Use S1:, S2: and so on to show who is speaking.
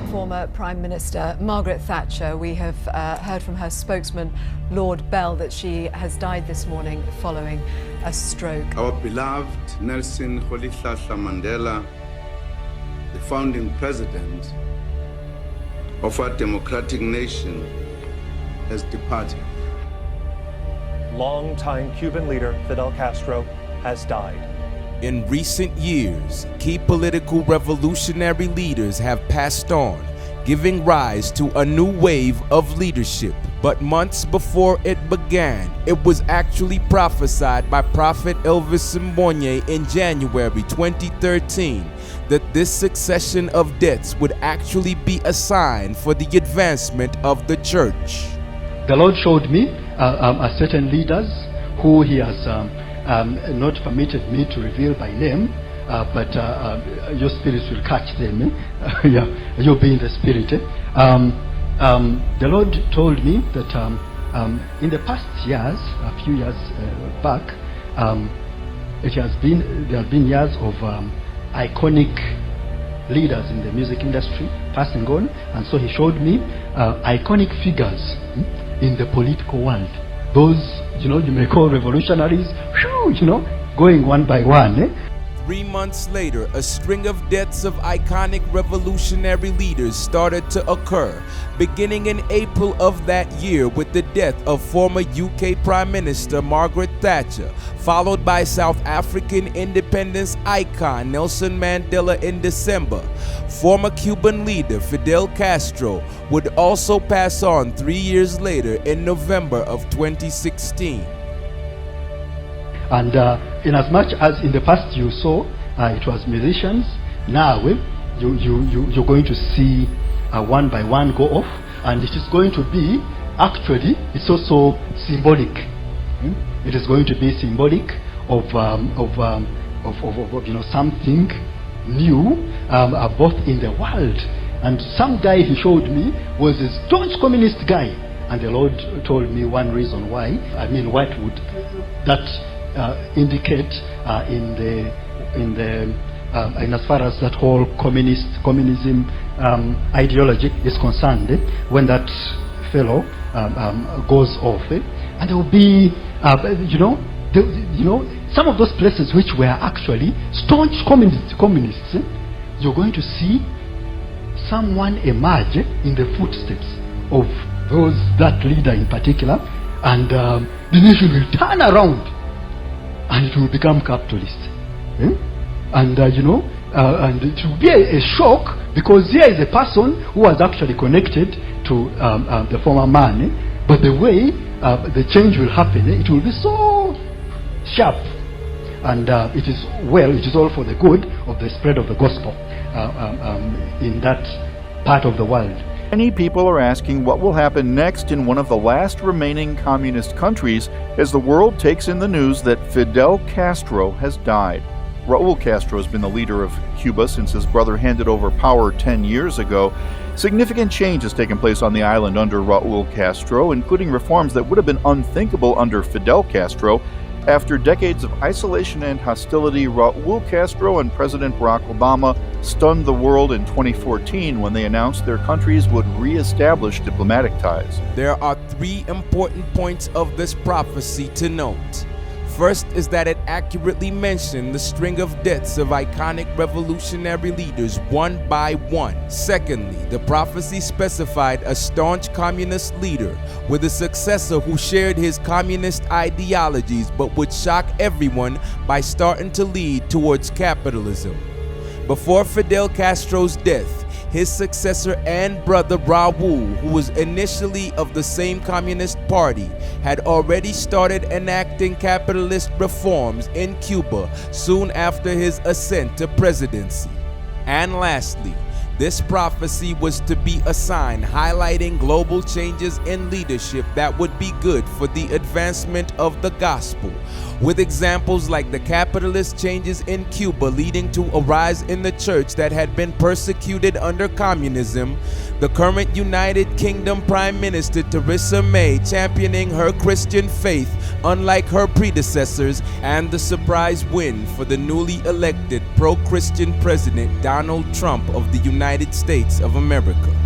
S1: former Prime Minister Margaret Thatcher. We have heard from her spokesman, Lord Bell, that she has died this morning following a stroke.
S2: Our beloved Nelson Rolihlahla Mandela, the founding president of our democratic nation, has departed.
S3: Longtime Cuban leader Fidel Castro has died.
S4: In recent years, key political revolutionary leaders have passed on, giving rise to a new wave of leadership. But months before it began, it was actually prophesied by Prophet Elvis Mbonye in January 2013 that this succession of deaths would actually be a sign for the advancement of the church.
S5: The Lord showed me certain leaders who He has not permitted me to reveal by name, but your spirits will catch them. Yeah, you'll be in the spirit. The Lord told me that in the past years, a few years back, there have been years of iconic leaders in the music industry passing on, and so He showed me iconic figures in the political world. Those, you may call revolutionaries, going one by one.
S4: 3 months later, a string of deaths of iconic revolutionary leaders started to occur, beginning in April of that year with the death of former UK Prime Minister Margaret Thatcher, followed by South African independence icon Nelson Mandela in December. Former Cuban leader Fidel Castro would also pass on 3 years later in November of 2016.
S5: And in as much as in the past you saw it was musicians, now you're going to see one by one go off, and it is going to be, actually, it's also symbolic. It is going to be symbolic of something new, both in the world. And some guy He showed me was a staunch communist guy, and the Lord told me one reason why. What would that indicate in as far as that whole communism ideology is concerned, when that fellow goes off, and there will be some of those places which were actually staunch communists, you're going to see someone emerge in the footsteps of that leader in particular, and the nation will turn around and it will become capitalist. And it will be a shock, because here is a person who was actually connected to the former man, but the way the change will happen, it will be so sharp, and it is all for the good of the spread of the gospel in that part of the world.
S6: Many people are asking what will happen next in one of the last remaining communist countries as the world takes in the news that Fidel Castro has died. Raul Castro has been the leader of Cuba since his brother handed over power 10 years ago. Significant change has taken place on the island under Raul Castro, including reforms that would have been unthinkable under Fidel Castro. After decades of isolation and hostility, Raul Castro and President Barack Obama stunned the world in 2014 when they announced their countries would re-establish diplomatic ties.
S4: There are 3 important points of this prophecy to note. First is that it accurately mentioned the string of deaths of iconic revolutionary leaders one by one. Secondly, the prophecy specified a staunch communist leader with a successor who shared his communist ideologies but would shock everyone by starting to lead towards capitalism. Before Fidel Castro's death, his successor and brother Raul, who was initially of the same Communist Party, had already started enacting capitalist reforms in Cuba soon after his ascent to presidency. And lastly, this prophecy was to be a sign highlighting global changes in leadership that would be good for the advancement of the gospel, with examples like the capitalist changes in Cuba leading to a rise in the church that had been persecuted under communism, the current United Kingdom Prime Minister Theresa May championing her Christian faith unlike her predecessors, and the surprise win for the newly elected pro-Christian President Donald Trump of the United States of America.